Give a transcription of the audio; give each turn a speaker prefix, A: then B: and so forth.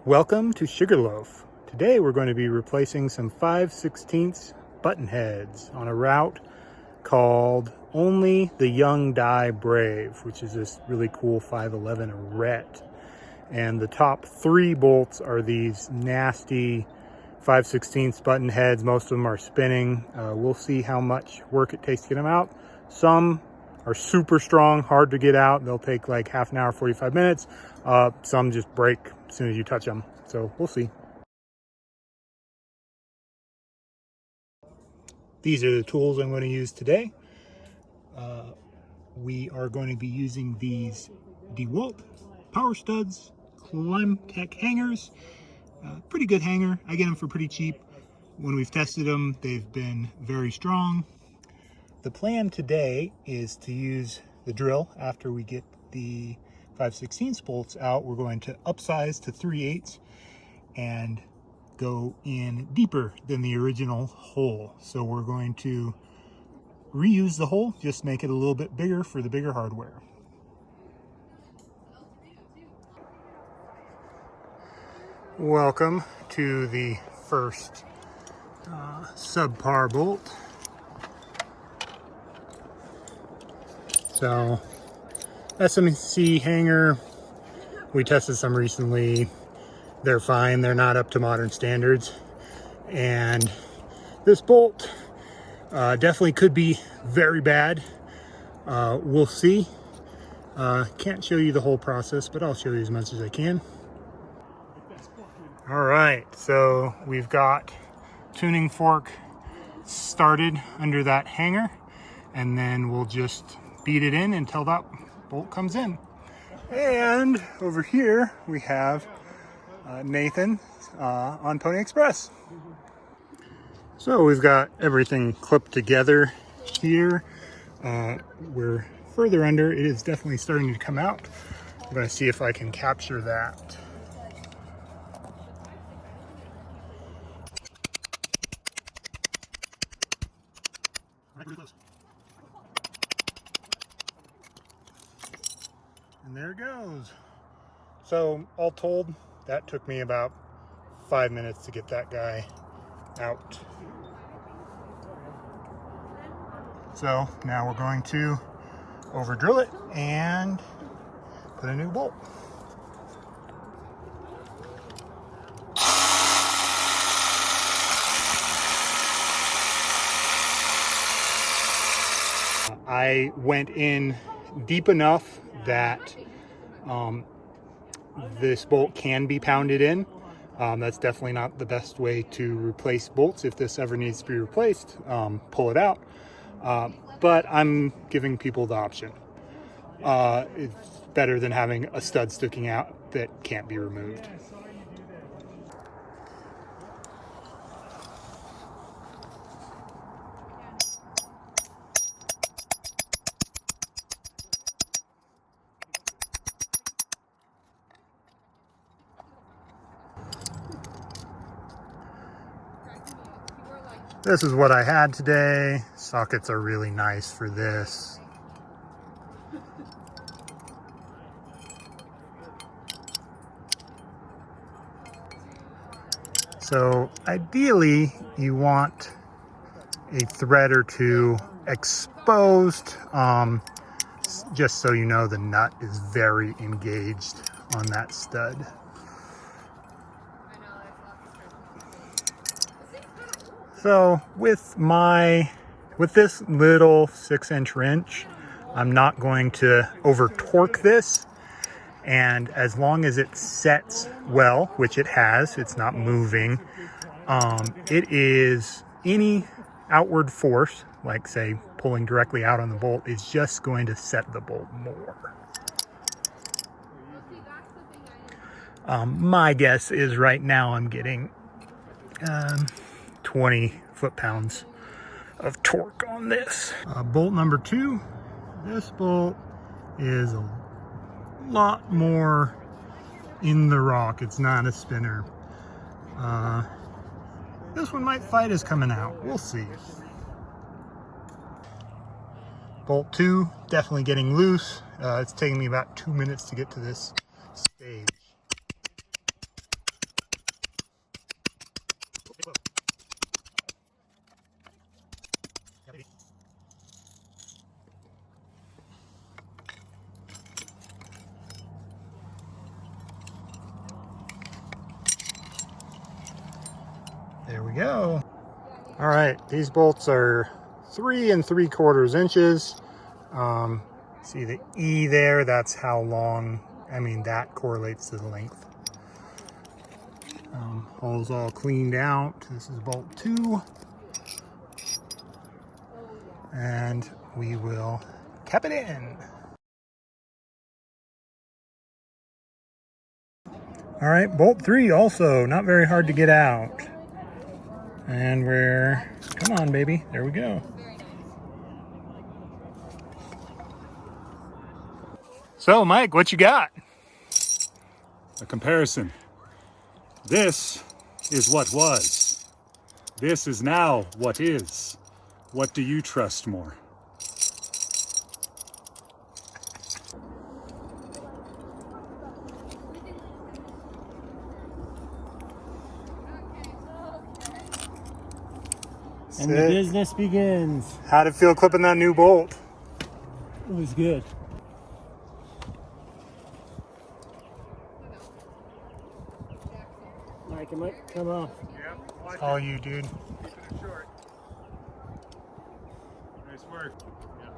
A: Welcome to Sugarloaf. Today we're going to be replacing some 5/16 button heads on a route called Only the Young Die Brave, which is this really cool 511 arete. And the top three bolts are these nasty 5/16 button heads. Most of them are spinning. We'll see how much work it takes to get them out. Some are super strong, hard to get out. They'll take like half an hour, 45 minutes. Some just break as soon as you touch them. So we'll see. These are the tools I'm going to use today. We are going to be using these Dewalt Power-Studs Climb Tech hangers. Pretty good hanger. I get them for pretty cheap. When we've tested them, they've been very strong. The plan today is to use the drill after we get the 5/16 bolts out. We're going to upsize to 3/8 and go in deeper than the original hole. So we're going to reuse the hole, just make it a little bit bigger for the bigger hardware. Welcome to the first subpar bolt. So SMC hanger, we tested some recently. They're fine, they're not up to modern standards. And this bolt definitely could be very bad. We'll see. Can't show you the whole process, but I'll show you as much as I can. All right, so we've got tuning fork started under that hanger, and then we'll just beat it in until that bolt comes in. And over here we have Nathan on Pony Express. So we've got everything clipped together here. We're further under. It is definitely starting to come out. I'm going to see if I can capture that. And there it goes. So all told, that took me about 5 minutes to get that guy out. So now we're going to over drill it and put a new bolt. I went in deep enough that this bolt can be pounded in. That's definitely not the best way to replace bolts. If this ever needs to be replaced, pull it out. But I'm giving people the option. It's better than having a stud sticking out that can't be removed. This is what I had today. Sockets are really nice for this. So ideally you want a thread or two exposed, just so you know the nut is very engaged on that stud. So with this little 6-inch wrench, I'm not going to over torque this. And as long as it sets well, which it has, it's not moving, it is any outward force, like say pulling directly out on the bolt, is just going to set the bolt more. My guess is right now I'm getting 20 foot-pounds of torque on this. Bolt number 2, this bolt is a lot more in the rock. It's not a spinner. This one might fight us coming out. We'll see. Bolt 2, definitely getting loose. It's taking me about 2 minutes to get to this stage. go. All right, these bolts are 3 3/4 inches. See the E there? That's how long, I mean, that correlates to the length. Holes all cleaned out. This is bolt 2. And we will cap it in. All right, bolt 3 also not very hard to get out. And come on, baby, there we go. So, Mike, what you got?
B: A comparison. This is what was. This is now what is. What do you trust more?
C: And the business begins.
A: How'd it feel clipping that new bolt?
C: It was good. Mike, it might come off.
A: It's all you, dude.
B: Keeping it short. Nice work. Yeah.